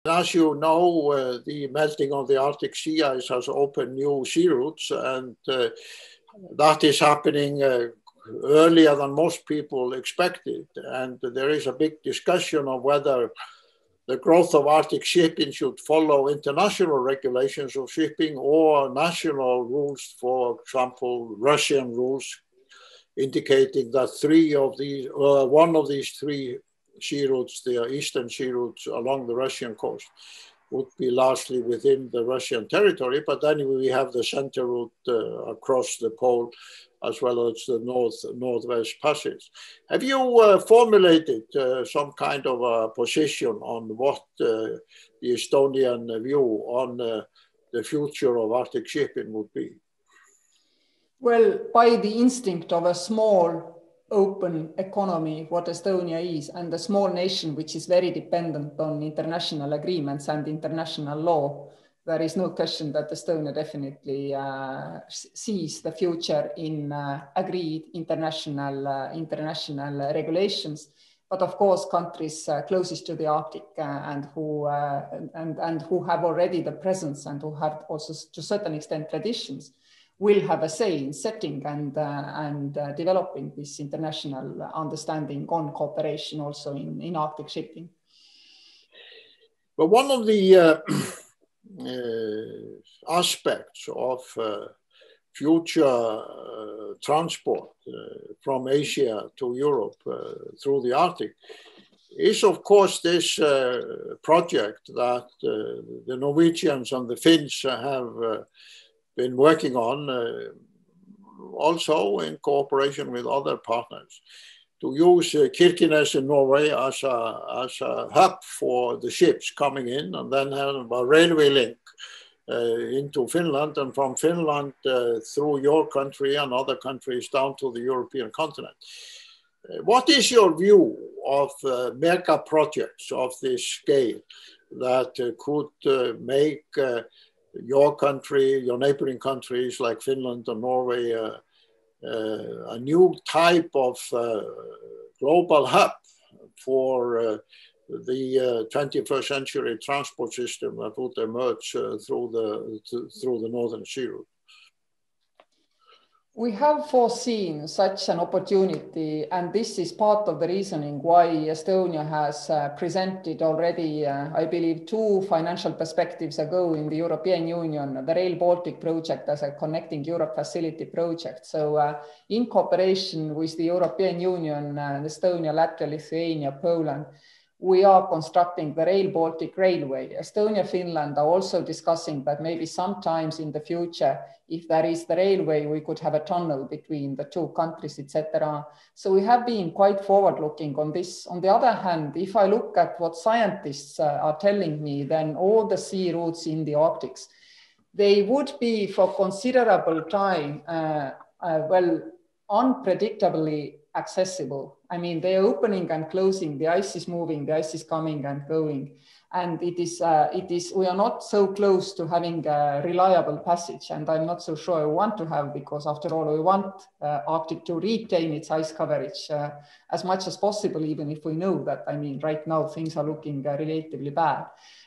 As you know, the melting of the Arctic sea ice has opened new sea routes, and that is happening earlier than most people expected. And there is a big discussion of whether the growth of Arctic shipping should follow international regulations of shipping or national rules, for example, Russian rules, indicating that one of these three sea routes, the eastern sea routes along the Russian coast, would be largely within the Russian territory. But then we have the center route across the pole, as well as the northwest passage. Have you formulated some kind of a position on what the Estonian view on the future of Arctic shipping would be? Well, by the instinct of a small open economy, what Estonia is, and a small nation which is very dependent on international agreements and international law, there is no question that Estonia definitely sees the future in agreed international regulations. But of course, countries closest to the Arctic and who have already the presence and who have also to a certain extent traditions will have a say in setting and developing this international understanding on cooperation also in Arctic shipping. But one of the aspects of future transport from Asia to Europe through the Arctic is, of course, this project that the Norwegians and the Finns have been working on, also in cooperation with other partners, to use Kirkenes in Norway as a hub for the ships coming in, and then have a railway link into Finland, and from Finland through your country and other countries down to the European continent. What is your view of mega projects of this scale that could make your country, your neighboring countries like Finland and Norway, a new type of global hub for the 21st century transport system that would emerge through the Northern Sea route? We have foreseen such an opportunity, and this is part of the reasoning why Estonia has presented already, I believe, 2 financial perspectives ago in the European Union, the Rail Baltic project as a Connecting Europe Facility project. So in cooperation with the European Union, Estonia, Latvia, Lithuania, Poland, we are constructing the Rail Baltic Railway. Estonia, Finland are also discussing that maybe sometimes in the future, if there is the railway, we could have a tunnel between the 2 countries, etc. So we have been quite forward-looking on this. On the other hand, if I look at what scientists are telling me, then all the sea routes in the Arctic, they would be for considerable time, unpredictably accessible. I mean, they are opening and closing, the ice is moving, the ice is coming and going. And we are not so close to having a reliable passage, and I'm not so sure I want to have, because after all, we want Arctic to retain its ice coverage as much as possible, even if we know that, I mean, right now things are looking relatively bad.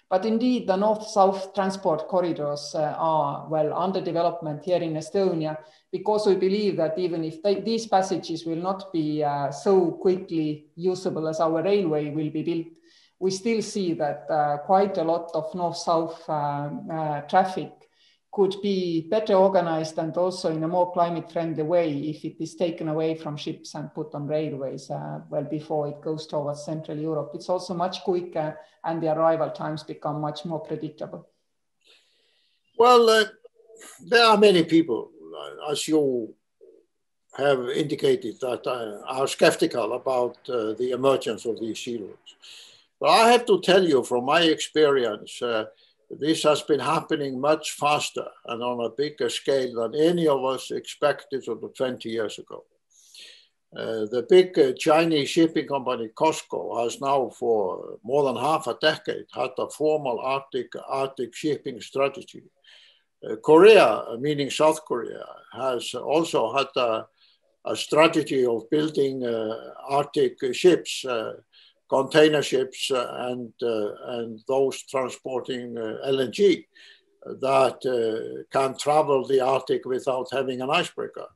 But indeed, the north-south transport corridors are, well, under development here in Estonia, because we believe that even if these passages will not be so quickly usable as our railway will be built, we still see that quite a lot of north-south traffic could be better organized and also in a more climate-friendly way if it is taken away from ships and put on railways, before it goes towards Central Europe. It's also much quicker and the arrival times become much more predictable. Well, there are many people, as you have indicated, that are skeptical about the emergence of these sea routes. But I have to tell you, from my experience, this has been happening much faster and on a bigger scale than any of us expected sort of 20 years ago. The big Chinese shipping company COSCO has now for more than half a decade had a formal Arctic shipping strategy. Korea, meaning South Korea, has also had a strategy of building Arctic ships container ships and those transporting LNG that can travel the Arctic without having an icebreaker.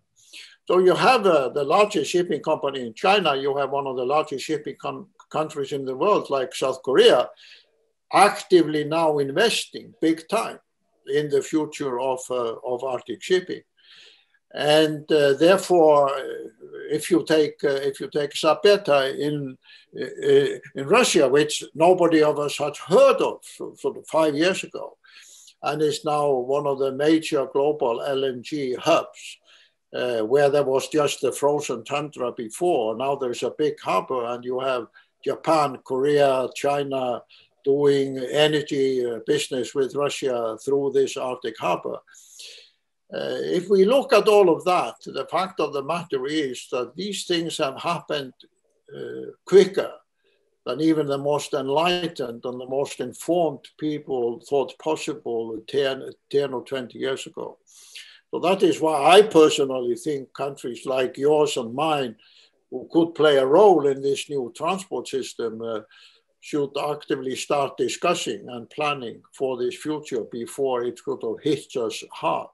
So you have the largest shipping company in China, you have one of the largest shipping countries in the world like South Korea, actively now investing big time in the future of Arctic shipping. And therefore, if you take Zapeta in Russia, which nobody of us had heard of sort of 5 years ago, and is now one of the major global LNG hubs, where there was just the frozen tundra before. Now there's a big harbor, and you have Japan, Korea, China doing energy business with Russia through this Arctic harbor. If we look at all of that, the fact of the matter is that these things have happened quicker than even the most enlightened and the most informed people thought possible 10 or 20 years ago. So that is why I personally think countries like yours and mine, who could play a role in this new transport system, should actively start discussing and planning for this future before it sort of hits us hard.